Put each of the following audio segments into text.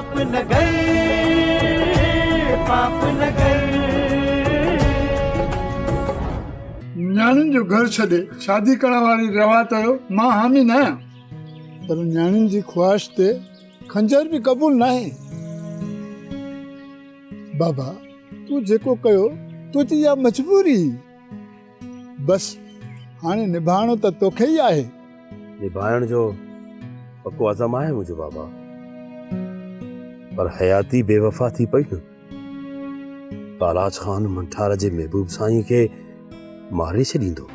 पाप नगर, पाप नगर। न्याणियुनि जो घर छॾे शादी करण वारी रवा कयो, मां हामी न आहियां, पर न्याणियुनि जी ख्वाहिश ते खंजर बि क़बूल न आहे। बाबा तूं जेको कयो तुंहिंजी इहा मजबूरी, बस हाणे निभाइणो त तोखे ई आहे। निभाइण जो पको अज़म आहे मुंहिंजो बाबा, पर हयाती बेवफ़ा थी पई न। बालाज ख़ान मंठार जे महबूब साईं खे मारे छॾींदो।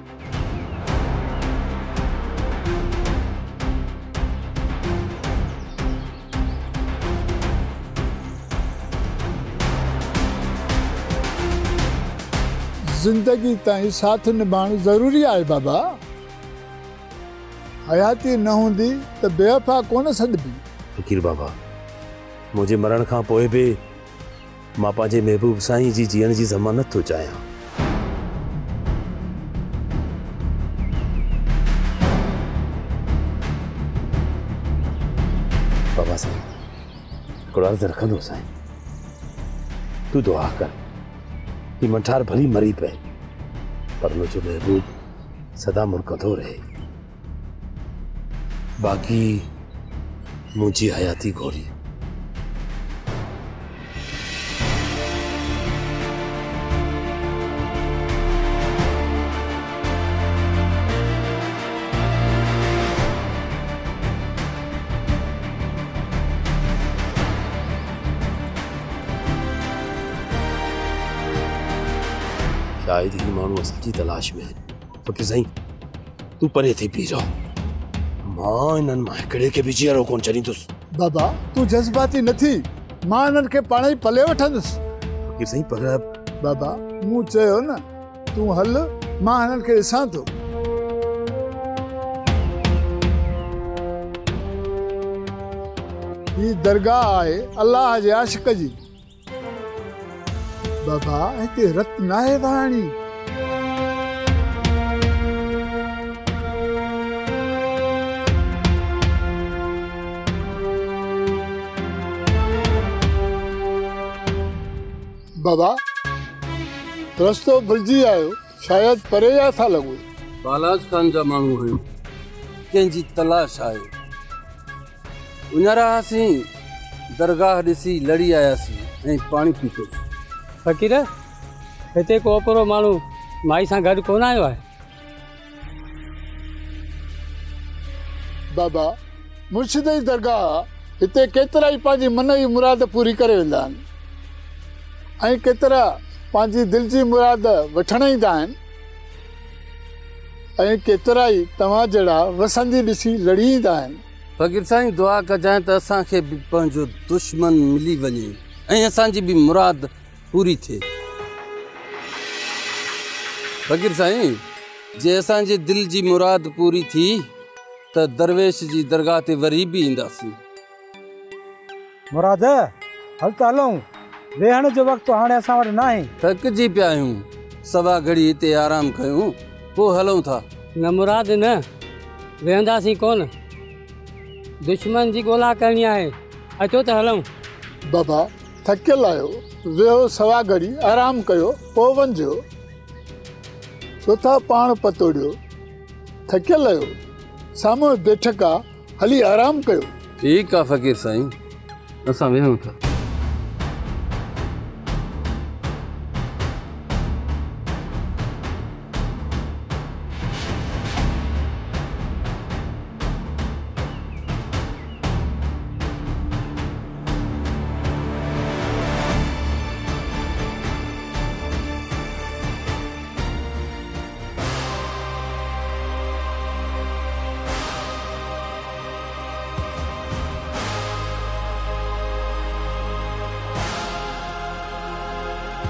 जिंदगी ताईं साथ निभाइणु ज़रूरी आहे बाबा। हयाती न हूंदी त बेवफ़ा कोन सॾबी। फ़कीर बाबा, मुंहिंजे मरण खां पोइ बि मां पंहिंजे महबूब साईं जी जीअण जी ज़मानत थो चाहियां। बाबा साईं हिकिड़ो अर्ज़ु रखंदो साईं, तूं दुआ कर कि मंठार भली मरी पए, पर मुंहिंजो महबूब सदा मुर्कंदो रहे। बाक़ी मुंहिंजी हयाती घोरी। शायद ही माण्हू असांजी तलाश में आहिनि। फ़कीर साईं तूं परे थी बीह रहो, मां इन्हनि मां हिकिड़े खे बि जीअरो कोन छॾींदुसि। बाबा तूं जज़्बाती न थी, मां इन्हनि खे पाण ई पले वठंदुसि। फ़कीर साईं पर बाबा मूं चयो न, तूं हल, मां हिननि खे ॾिसां थो। ही दरगाह आहे अल्लाह जे आशिक़ जी। बाबा हिते रत न आहे वहाणी। बाबा रस्तो भुलिजी आयो, शायद परे या था लॻो। बालाज खान जा माण्हू हुयो, कंहिंजी तलाश आहे। उञारासीं, दरगाह ॾिसी लड़ी आयासीं ऐं पाणी पीतोसीं। फ़कीर हिते को ओपरो माण्हू माई सां गॾु कोन आयो आहे। बाबा मुर्शिद जी दरगाह हिते केतिरा ई पंहिंजी मन जी मुराद पूरी करे वेंदा आहिनि, ऐं केतिरा पंहिंजी दिलि जी मुराद वठण ईंदा आहिनि, ऐं केतिरा ई तव्हां जहिड़ा वसंदी ॾिसी लड़ी ईंदा आहिनि। फ़कीर साईं दुआ कजांइ त असांखे बि पंहिंजो दुश्मन मिली वञे ऐं असांजी बि मुराद पूरी थिए। फ़कीर साईं जे असांजे दिलि जी मुराद पूरी थी त दरवेश जी दरगाह ते वरी बि ईंदासीं। मुराद हल त हलूं, वेहण जो वक़्तु हाणे असां वटि न आहे। थकिजी पिया आहियूं, सवा घड़ी हिते आराम कयूं, पोइ हलूं था। न मुराद न, वेहंदासीं कोन, दुश्मन जी ॻोल्हा करणी आहे। अचो त हलूं। बाबा थकियल आहियो, वेहो सवा घड़ी आराम कयो, पोइ वञिजो। छो था पाण पतोड़ियो, थकियल आहियो, साम्हूं बैठक आहे, हली आराम कयो। ठीकु आहे फ़कीर साईं, असां वेहूं था।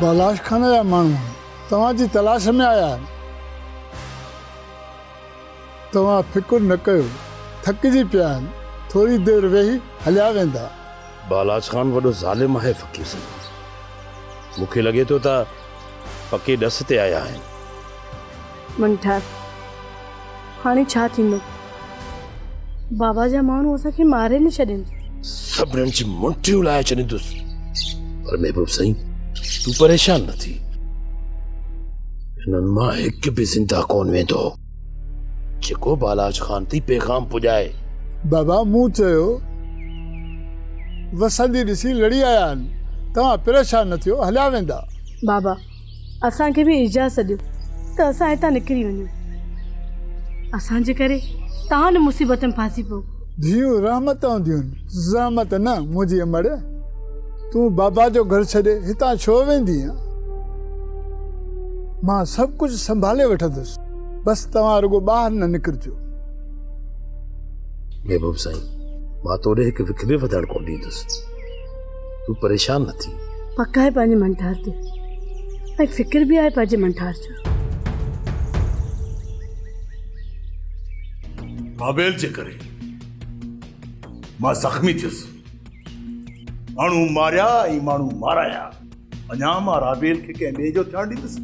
बालाश खान जा माण्हू तव्हांजी तलाश में आया आहिनि। तव्हां फिकुर न कयो, थकिजी पिया आहिनि, थोरी देरि वेही हलिया वेंदा। बालाज खान वॾो ज़ालिम आहे फ़कीर साईं, मूंखे लॻे थो त पके ॾस ते आया आहिनि। मंठार हाणे छा थींदो? बाबा जा माण्हू असांखे मारे न छॾनि। सभिनीनि जी मुंटियूं लाहे छॾींदुसि। पर महबूब साईं, तूं परेशान न थी। हिननि मां हिकु बि ज़िंदा कोन वेंदो जेको बालाज खान थी पैगाम पुॼाए। बाबा मूं चयो वसंदी ॾिसी लड़ी आया आहिनि, तव्हां परेशान न थियो, हलिया वेंदा। बाबा असांखे बि इजाज़त ॾियो त असां हितां निकिरी वञूं। असांजे करे तव्हां न मुसीबत में फासी पओ। धीअूं रहमत हूंदियूं आहिनि, ज़हमत न। मुंहिंजी अमड़, तूं बाबा जो घर छॾे हितां छो वेंदी आहीं? मां सभु कुझु संभाले वठंदुसि, बसि तव्हां रुगो ॿाहिरि न निकिरजो। महबूब साईं, मां तोॾे हिकु विकिरे वधण कोन ॾींदुसि। तूं परेशान न थी। पक आहे पंहिंजे मंठार ते, ऐं फिक्र बि आहे पंहिंजे मंठार जो। राबेल जे करे मां ज़ख़्मी थियुसि, माण्हू मारिया ऐं माण्हू माराया। अञा मां राबेल खे कंहिं ॿिए जो थियणु ॾींदुसि?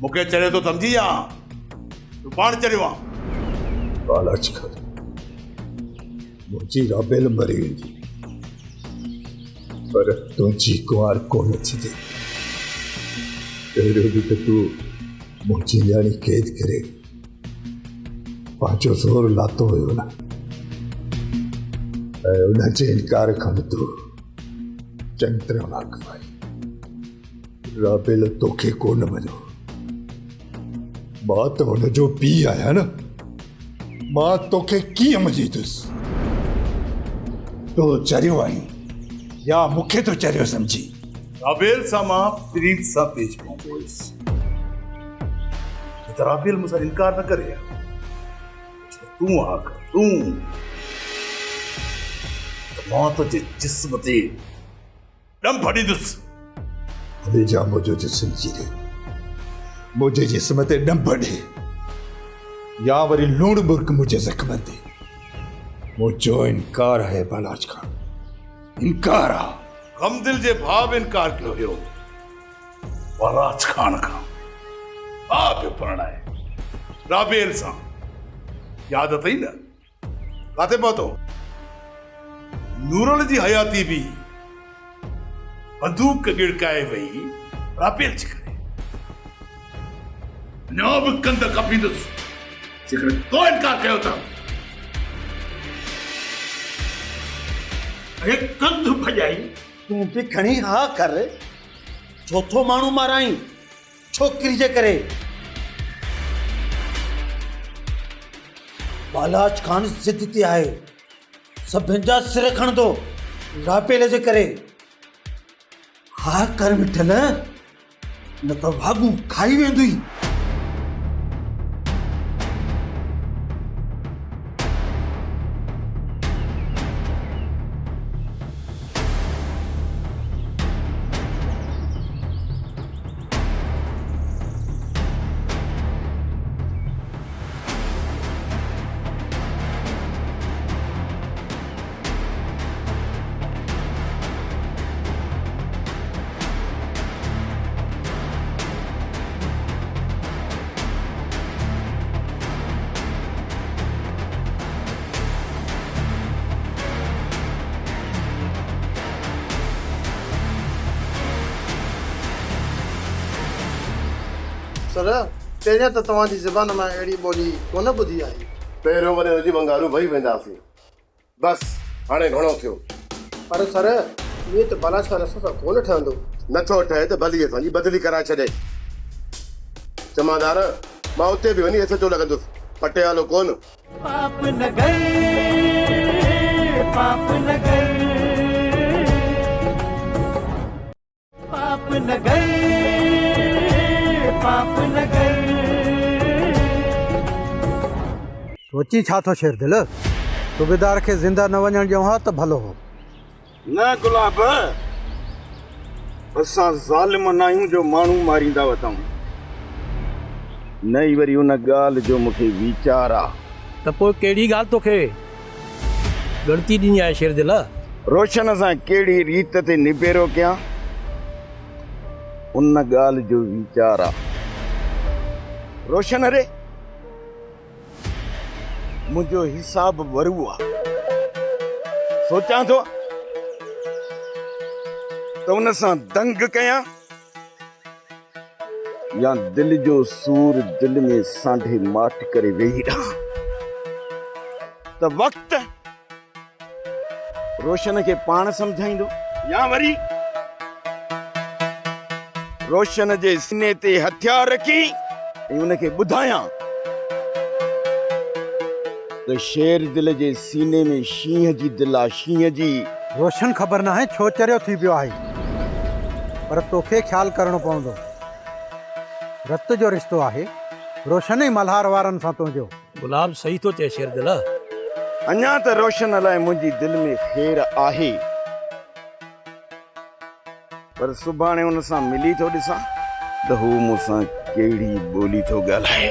मूंखे चढ़े थो सम्झी या तूं पाण चढ़ियो आहे? बालाज खान, मुंहिंजी राबेल मरी वेंदी, पर तुंहिंजी कुंवार कोन थींदी। पहिरियों बि त तूं मुंहिंजी न्याणी क़ैद करे पंहिंजो ज़ोर लातो हुयो न, ऐं उन जे इनकार खां तूं चङी तरह वाक़िफ़ आहीं। राबेल तोखे कोन मञो, मां त हुनजो पीउ आहियां न, मां तोखे कीअं मञींदुसि? तो चरियो आहीं या मूंखे तो चरियो सम्झी? राबेल सां मां प्रीत सां पेश पहुतो हुयुसि, त राबेल मूंसां इनकार न करे। तूं आख तूं मां तुंहिंजे जिस्म ते ॾम भॾींदुसि। हले जा मुंहिंजो जिस्म चीरे, मुंहिंजे जिस्म ते ॾम भॾे, या वरी लूण मुर्क मुंहिंजे ज़ख़्म ते। मुंहिंजो इनकार आहे बालाज खान, इनकार आहे। गमदिल जे भाउ बि इनकार कयो हुयो बालाज खान खां। भाउ पियो परणाए राबेल सां, यादि अथई न? काथे पहुतो? नूरल जी हयाती बि बंदूक गिड़काए वई राबेल जे करे। अञा बि कंध कपींदुसि जेकॾहिं तो इनकार कयो त। कंध भॼाई तूं बि खणी हा कर। चोथो माण्हू माराई छोकिरी जे करे। बालाज खान ज़िद ते आहे, सभिनि जा सिर खणंदो राबेल जे करे। हा कर मिठल, न त वागू खाई वेंदुई। सर, पहिरियां त तव्हांजी ज़बान मां अहिड़ी ॿोली कोन ॿुधी आहे। पहिरियों वरी हुनजी वंगारू भई वेंदासीं, बसि हाणे घणो थियो। पर सर, ईअं त बालाज खान असां सां कोन ठहंदो। नथो ठहे त भली असांजी बदिली कराए छॾे। जमादार, मां उते बि वञी हिस जो लॻंदुसि, पटियालो कोन। पाप न गए, पाप न गए, पाप न गए, पाप न गए। सोची छा थो शेर दिल? सूबेदार खे ज़िंदा न वञण ॾियूं हा त भलो हो। न गुलाब, असां ज़ालिम न आहियूं जो माण्हू मारींदा वठूं। नहीं वरी उन ॻाल्हि जो मूंखे वीचार आहे। त पोइ कहिड़ी ॻाल्हि तोखे गणती ॾिनी आहे शेर दिल? रोशन सां कहिड़ी रीत ते निबेरो कयां, उन ॻाल्हि जो वीचार आहे। रोशन रे, मुंहिंजो हिसाब वरू आहे। सोचां थो त उन सां दंग कयां या दिल जो सूर दिल में सांढे माट करे वेही रहां। त वक्त रोशन खे पाण सम्झाईंदो या वरी रोशन जे सीने ते हथियार रखी ऐं उनखे ॿुधायां त शेर दिल जे सीने में शींहं जी दिल आहे, शींहं जी। रोशन ख़बर न आहे छो चरियो थी पियो आहे, पर तोखे ख़्यालु करणो पवंदो। रत जो रिश्तो आहे, रोशन ई मल्हार वारनि सां तुंहिंजो। गुलाब सही तो चए शेर दिल। अञा त रोशन लाइ मुंहिंजी दिलि में ख़ैर आहे, पर सुभाणे हुन सां मिली थो ॾिसां त हू मूंसां कहिड़ी ॿोली थो ॻाल्हाए।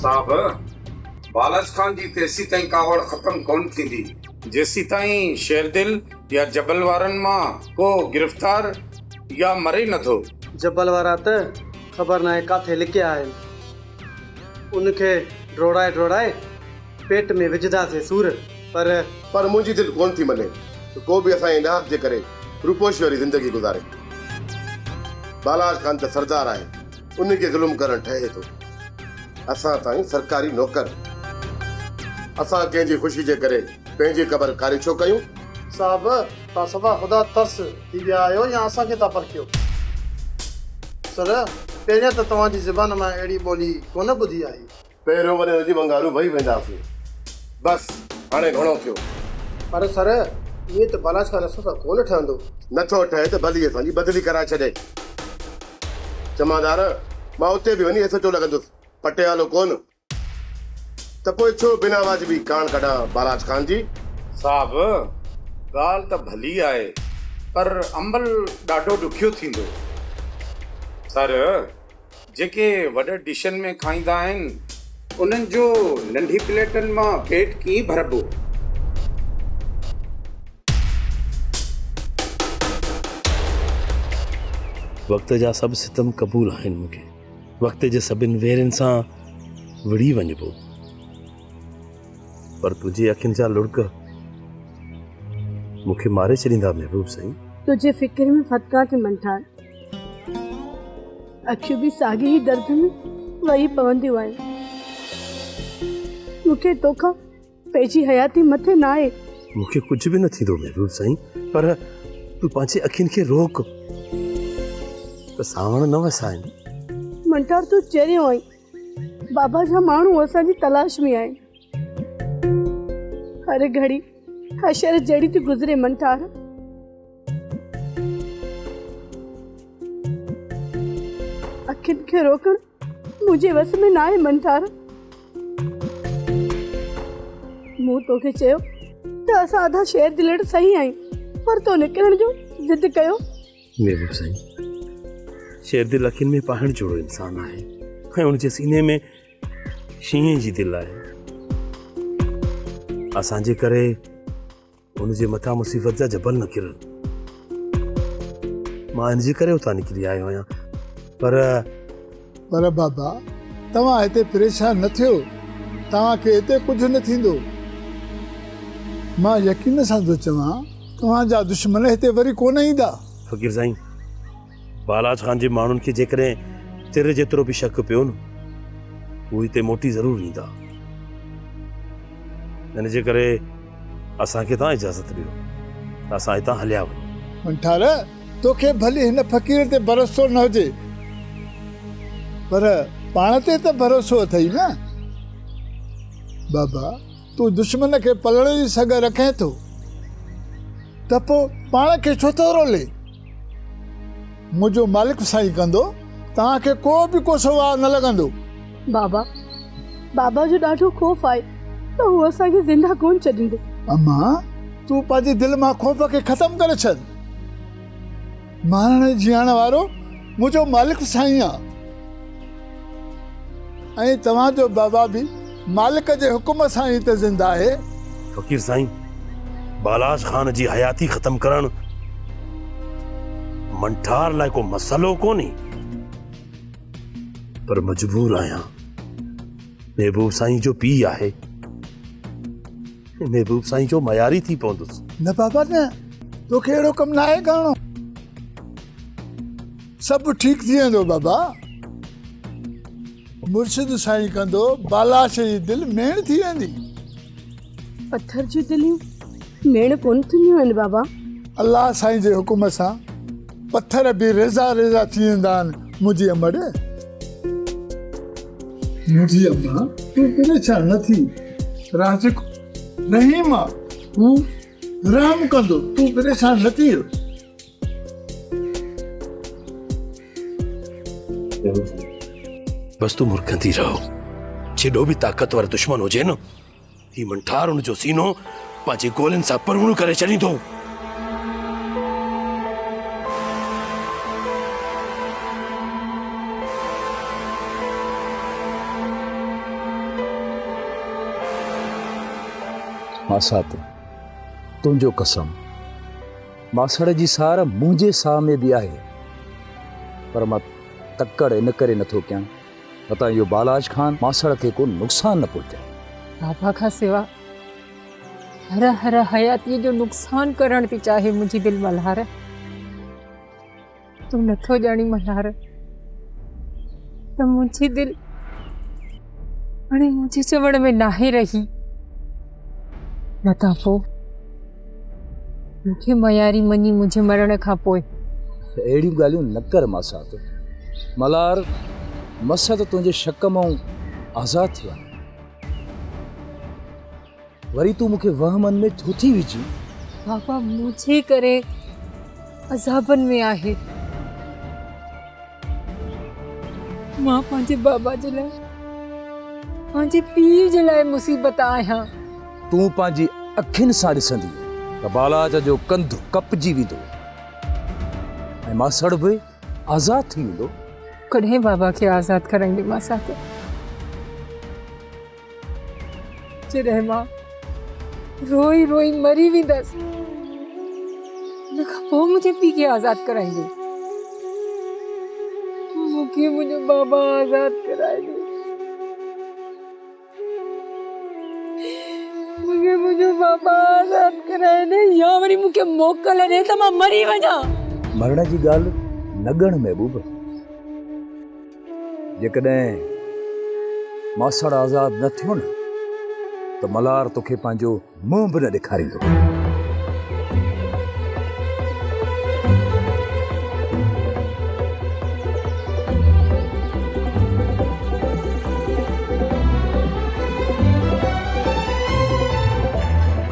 साहब, बालाज खान जी तेसी ताईं कावड़ खत्म कोन थींदी जेसी ताईं शेरदिल या जबल वारनि मां को गिरफ्तार या मरे नथो। जबल वारा त ख़बर न आहे काथे लिकिया आहिनि, उनखे ड्रोड़ाए पेट में विझंदासीं सूर। पर मुंहिंजी दिलि कोन थी मञे त को बि असांजे इनाहत जे करे रूपोश वारी ज़िंदगी गुज़ारे। बालाज खान त सरदार आहे, उनखे ज़ुल्म करणु ठहे थो। असां ताईं सरकारी नौकर, असां कंहिंजी ख़ुशी जे करे पंहिंजी क़बर कारी छो कयूं? साहब, तव्हां सफ़ा ख़ुदा तरस थी विया आहियो या असांखे था परखियो? सर, पहिरियां त तव्हांजी ज़बान मां अहिड़ी ॿोली कोन ॿुधी आहे। पहिरियों वरी नदी बंगारू भई वेंदासीं, बसि हाणे घणो थियो। पर सर, ईअं त बालाज खान असां सां कोन ठहंदो। नथो ठहे त भली असांजी बदिली कराए छॾे। जमादार, मां उते बि वञी एसो लॻंदुसि, पटियालो कोन। त पोइ छो बिना वाजिबी कान कढां बालाज खान जी? साहब, ॻाल्हि त भली आहे, पर अमल ॾाढो ॾुखियो थींदो। सर, जेके वॾे डिशन में खाईंदा आहिनि उन्हनि जो नंढी प्लेटनि मां पेट कीअं भरबो? वक्त जा सभु सितम क़बूल आहिनि मूंखे, वक्त जे सभिनि वेरनि सां विड़ी वञिबो, पर तुंहिंजी अखियुनि जा लुड़क मूंखे मारे छॾींदा महबूब साईं। तुझे फिक्र में फटका थे मंठार, अखियूं बि साॻी ही दर्द में वही पवंदियूं आहिनि। मूंखे तोखां पंहिंजी हयाती मथे न आहे। मूंखे कुझु बि न थींदो महबूब साईं, पर तूं पंहिंजे अखियुनि खे रोक त सावण न वसाइनि। मंठार, तूं चरियो आई, बाबा जा माण्हू असांजी तलाश में आहिनि। हर घड़ी हशर जड़ी थी गुज़रे मंठार। अखियुनि खे रोकण मुंहिंजे वस में न आहे मंठार। मूं तोखे चयो त असां आधा शेर दिलड़ सही आहियूं, पर तो निकिरण जो ज़िद कयो। महबूब साईं, शेर दिल अखियुनि में पाइण जहिड़ो इंसान आहे ऐं उनजे सीने में शींहं जी दिलि आहे। असांजे करे उनजे मथां मुसीबत जा जबल न किरनि। मां इनजे करे उतां निकिरी आयो आहियां, पर बाबा तव्हां हिते परेशान न थियो। तव्हांखे हिते कुझु न थींदो। मां यकीन सां थो चवां तव्हांजा दुश्मन हिते वरी कोन ईंदा। फ़कीर साईं, बालाज ख़ान जे माण्हुनि खे जेकॾहिं तिर जेतिरो बि शक पियो न, उहे हिते मोटी ज़रूरु ईंदा। हिन जे करे असांखे तव्हां इजाज़त ॾियो, असां हितां हलिया वञूं। मंठार, तोखे भली हिन फ़क़ीर ते भरोसो न हुजे, पर पाण ते त भरोसो अथई न। बाबा, तूं दुश्मन खे पलण जी सघ रखे थो त पोइ पाण खे छो थो रोले? मुंहिंजो मालिक साईं कंदो, तव्हांखे को बि को सवाल न लॻंदो। बाबा जो ॾाढो ख़ौफ़ आहे त हू असांखे ज़िंदा कोन छॾींदो। अम्मा, तूं पंहिंजे दिलि मां ख़ौफ़ खे ख़तमु करे छॾ। मारण जीअण वारो मुंहिंजो मालिक साईं आहे, ऐं तव्हांजो बाबा बि मालिक जे हुकुम सां ई त ज़िंदा आहे। फ़कीर साईं, बालाज ख़ान जी हयाती ख़तम करणु मंठार लाइ को मसलो कोन्हे, पर मजबूर आहियां। महबूब साईं जो पीउ आहे, महबूब साईं जो मयारी थी पवंदुसि। न बाबा न, तोखे अहिड़ो कमु न आहे करणो। सभु ठीकु थी वेंदो बाबा। मुर्शिद साईं कंदो, बालाश जी दिलि मेण थी वेंदी। पत्थर जी दिलियूं मेण कोन थींदियूं आहिनि बाबा। अल्लाह साईं जे हुकुम सां पत्थर बि रेज़ा रेज़ा थी वेंदा आहिनि। मुंहिंजी अमड़, मुंहिंजी अम्मा, तूं परेशान न थी। राज़िक रहीम आहे, हू रहम कंदो, तूं परेशान न थी। बस तूं मुरकंदी रहो। जेॾो बि ताक़तवर दुश्मन हुजे न, ही मंठार हुन जो सीनो पंहिंजे गोलनि सां परवणो करे छॾींदो। मासात तुंहिंजो कसम, मासड़ जी सार मुंहिंजे साह में बि आहे, पर मां तकड़ इन करे नथो कयां त इहो बालाज ख़ान मासड़ खे को नुक़सान न पहुचाए। बाबा खां सिवा हर हर हयातीअ जो नुक़सान करण थी चाहे मुंहिंजी दिलि मल्हार। तूं नथो ॼाणी मल्हार त मुंहिंजी दिलि हाणे मुंहिंजे चवण में नाहे रही। न त पोइ मूंखे मयारी मञी मुंहिंजे मरण खां पोइ अहिड़ियूं ॻाल्हियूं न कर मासात। मल्हार मसद तुंहिंजे शक मां आज़ाद थिया, वरी तूं मूंखे वहमन में छो थी विझी? बाबा मुंहिंजे करे अज़ाबनि में आहे। मां पंहिंजे बाबा जे लाइ, पंहिंजे पीउ जे लाइ मुसीबत आहियां। तूं पंहिंजी अखियुनि सां ॾिसंदी त बालाज जो कंधु कपजी वेंदो ऐं मासड़ बि आज़ाद थी वेंदो। कॾहिं बाबा खे आज़ाद कराईंदी मासात? जॾहिं मां रोई रोई मरी वेंदसि, हुन खां पोइ मुंहिंजे पीउ खे आज़ाद कराईंदी। मूंखे मुंहिंजो बाबा आज़ाद कराए ॾे। मूंखे मुंहिंजो बाबा आज़ाद कराए ॾे, या वरी मूंखे मोकल ॾे त मां मरी वञा। मरण जी ॻाल्हि न ॻण महबूब। जेकॾहिं मासड़ आज़ाद न थियो न त मल्हार तोखे पंहिंजो मुंहुं बि न ॾेखारींदो।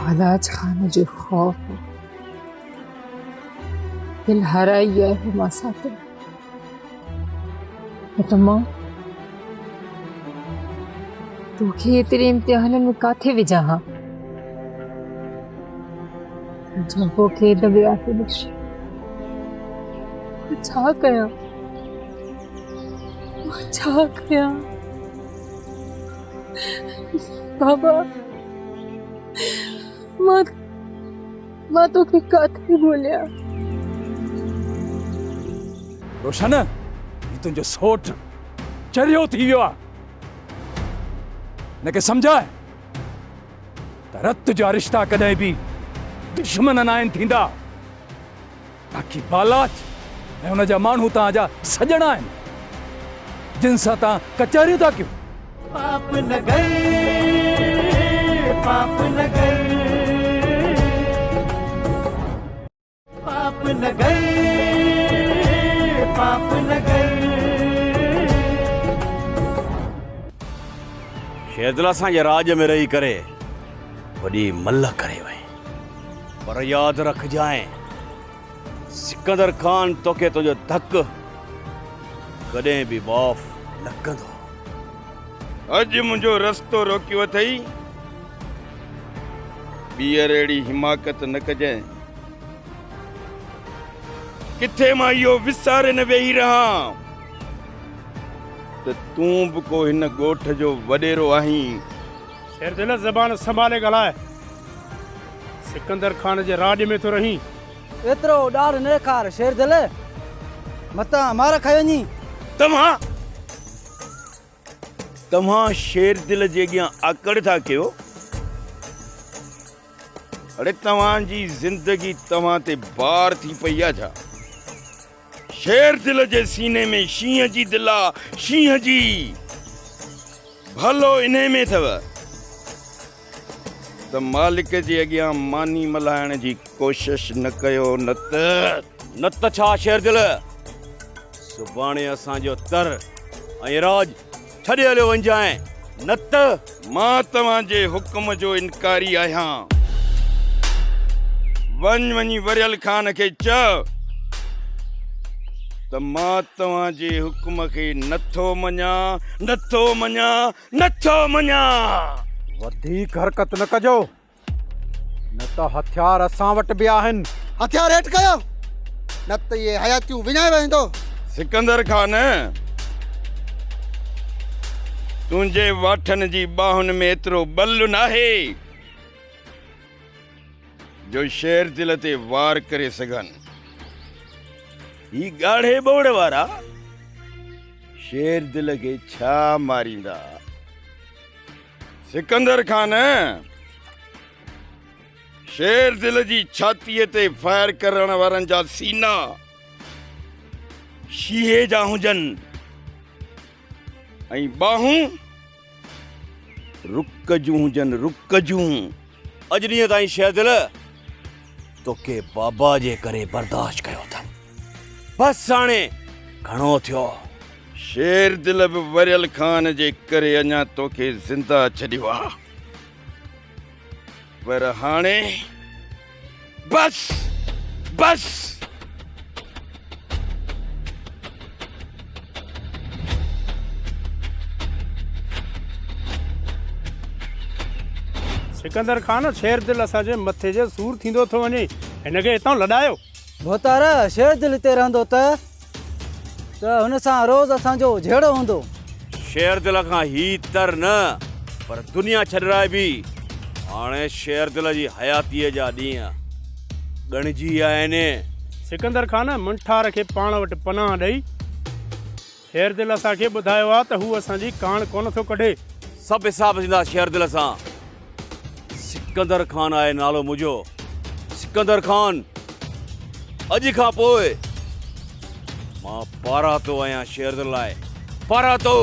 बालाज ख़ान जो ख़ौफ़ दिलि हाराई आहे मासात। त मां तोखे एतिरे इम्तिहाननि में काथे विझां हा? जंपो खे दॿे आहे ॾिस, छा कयां? छा कयां? बाबा मां तोखे काथे बोलिया? रोशन, ही तुंहिंजो सोट चरियो थी वियो आहे। हिनखे सम्झाए त रत जा रिश्ता कॾहिं बि दुश्मन न आहिनि थींदा। बाक़ी बालाच ऐं हुनजा माण्हू तव्हांजा सॼणा आहिनि जिन सां तव्हां कचहरियूं था कयो। पाप न गए, पाप न गए, पाप न गए, पाप न गए। शेरदिल असांजे राज में रही करे वॾी मल करे वई, पर यादि रखजांइ सिकंदर खान तोखे तुंहिंजो धक कॾहिं बि माफ़ न कंदो। अॼु मुंहिंजो रस्तो रोकियो अथई, ॿीहर अहिड़ी हिमाकत न कजांइ। किथे मां इहो विसारे न वेही रहां त तूं बि को हिन ॻोठ जो वॾेरो आहीं। शेरदिल ज़बान संभाले ॻाल्हाए, सिकंदर खान जे राज में तो रही। एतिरो ॾाढ न ॾेखार शेरदिल, मतां मार खाई वञी। तव्हां शेरदिल जे अॻियां आकड़ था कयो। अड़े तव्हांजी ज़िंदगी तव्हां ते बार थी पई आहे छा? शेरदिल जे सीने में शींहं जी दिलि आहे, शींहं जी। भलो इन्हे में अथव त मालिक जे अॻियां मानी मल्हाइण जी कोशिश न कयो, न त छा शेरदिल सुभाणे असांजो तर ऐं राज छॾे हलियो वञजांइ, न त मां तव्हांजे हुकुम जो इनकारी आहियां। वञी वरियल खान खे चओ त मां तव्हांजे हुकुम खे नथो मञां, नथो मञां, नथो मञां। वधीक हरकत न कजो, न त हथियार असां वटि बि आहिनि। हथियार हेठि कयो, न त इहे हयातियूं विञाए वेंदो। सिकंदर खान, तुंहिंजे वाठनि जी बाहुनि में एतिरो बल नाहे जो शेरदिल ते वार करे सघनि। ही ॻाढ़े ॿोड़ वारा शेरदिल खे छा मारींदा? सिकंदर खान, शेरदिल जी छातीअ ते फायर करण वारनि जा सीना शीहे जा हुजनि ऐं बाहूं रुक जूं हुजनि, रुक जूं। अॼु ॾींहं ताईं शेरदिल तोखे बाबा जे करे बर्दाश्त कयो अथनि, बसि हाणे घणो थियो। शेरदिल बि वरियल खान जे करे अञा तोखे ज़िंदा छॾियो आहे, पर हाणे बस बस। सिकंदर खान, शेरदिल असांजे मथे जे सूर थींदो थो वञे, हिनखे हितां लॾायो। भोतार शेरदिल हिते रहंदो त हुन सां रोज़ असांजो झेड़ो हूंदो। शेरदिल खां ही तर न, पर दुनिया छॾाए बि हाणे शेरदिल जी हयातीअ जा ॾींहं ॻणिजी विया आहिनि। सिकंदर खान, मुंठार खे पाण वटि पनाह ॾेई शेरदिल असांखे ॿुधायो आहे त हू असांजी कान कोन थो कढे। सभु हिसाब थींदा शेरदिल सां। सिकंदर खान आहे नालो मुंहिंजो, सिकंदर खान। अॼु खां पोइ मां पारातो आहियां शेरदिल लाइ, पारातो।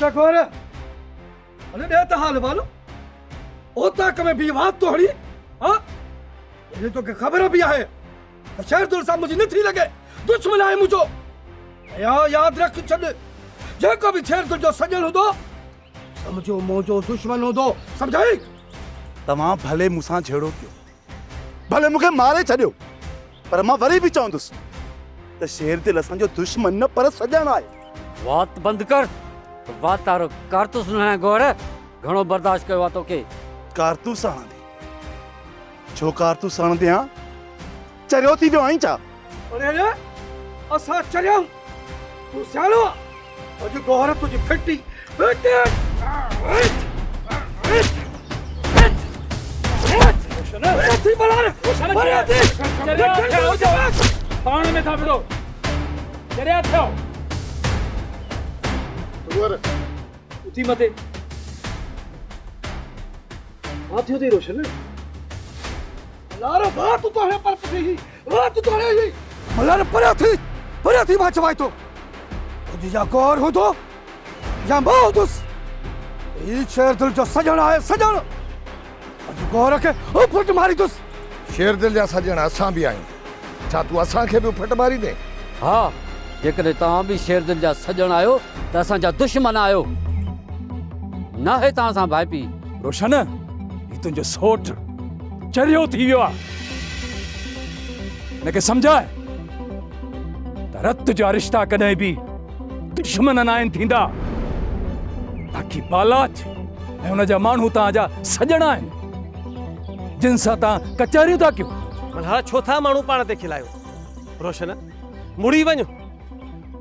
खोर अने दे त हाल वालो ओ तक में भी बात तो हड़ी। हां ये तो के खबर भी है शेरदिल सां मुझे नथी लगे, दुश्मन आहे मुझो। याद रख छॾ, जेको भी शेरदिल जो सजन हूंदो समझो मुझो दुश्मन हूंदो, समझाई? तव्हां भले मूंसां झेड़ो कयो, भले मूंखे मारे छॾियो, पर मां वरी बि चवंदुसि त शेरदिल असांजो दुश्मन न पर सजन आहे। बात बंदि कर, बात तारो कारतूस न है गौर, घणो बर्दाश्त कयो आहे तोखे। कारतूस हणंदे छो कारतूस हणंदे आ? चरियो थी वियो आहीं छा? अरे असां चरियाऊं, तूं सियाणो अॼु गौर तुंहिंजी फिटी रोशन थी बलार मरिया थी चलिया थियो जवाब पाण में था बिड़ो चलिया थियो तुअर उठी मते हाथियो थी रोशन लारो बात तो है पर पती बात तो है ही मलार पर थी बात चवाई तो जीजा कौर हो तो या बहुतुस ई शेर दिल जो सजन है सजन अज गौर के ओ फट मारी तुस शेर दिल जा सजन असां भी आहियूं छा तूं असांखे बि फट मारी दे हा जेकॾहिं तव्हां बि शेर दिल जा सजण आहियो त असांजा दुश्मन आहियो न आहे तव्हां सां भाई पी रोशन ही तुंहिंजो सोट चरियो थी वियो आहे हिनखे सम्झाए त रत जा रिश्ता कॾहिं बि दुश्मन न आहिनि थींदा बाक़ी बालाच ऐं हुनजा माण्हू तव्हांजा सजण आहिनि जिन सां तव्हां कचहरियूं था कयो मल्हार छो था माण्हू पाण ते खिलायो रोशन मुड़ी वञ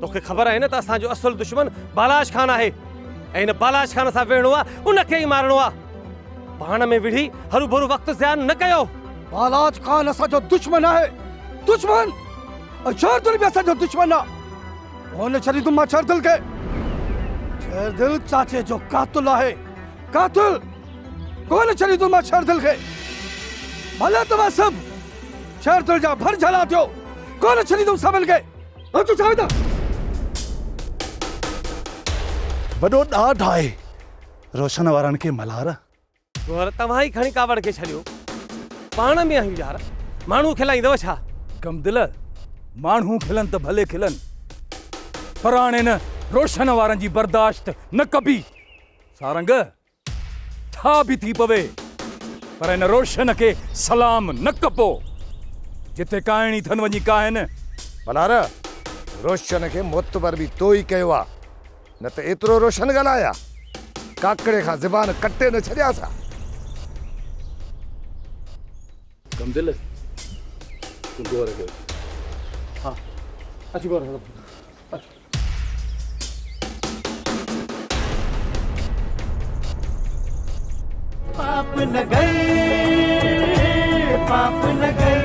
तोखे ख़बर आहे न त असांजो असुल दुश्मन बालाश खान आहे ऐं हिन बालाश खान सां वेहणो आहे उनखे ई मारणो आहे पाण में विढ़ी हरू भरू वक़्तु ज़ाया न कयो बालाज खान असांजो दुश्मन आहे दुश्मन शहरदिल बि असांजो दुश्मन आहे हुन छॾींदुमि मां शहरदिल खे शहरदिल चाचे जो कातिल आहे कातिल कोन छॾींदुमि मां शहरदिल खे भले तव्हां सभु शहरदिल जा भर झला थियो कोन छॾींदुमि सभिनि खे तूं छा वेंदा वॾो ॾाढ आहे रोशन वारनि खे मल्हार गौर तव्हां ई खणी कावड़ खे छॾियो पाण में आहियूं यार माण्हू खिलाईंदव छा कमदिल माण्हू खिलन त भले खिलन पर हाणे न रोशन वारनि जी बर्दाश्त न कबी सारंग छा बि थी पवे पर हिन रोशन खे सलाम न कबो जिते काहिणी थन वञी काहिन मल्हार रोशन खे मोतबर बि तो ई कयो आहे न त एतिरो रोशन ॻाल्हाया काकड़े खां ज़बान कटे न छॾियासीं कमदिल तूं गौर कयो हाँ अच गौर पाप न गए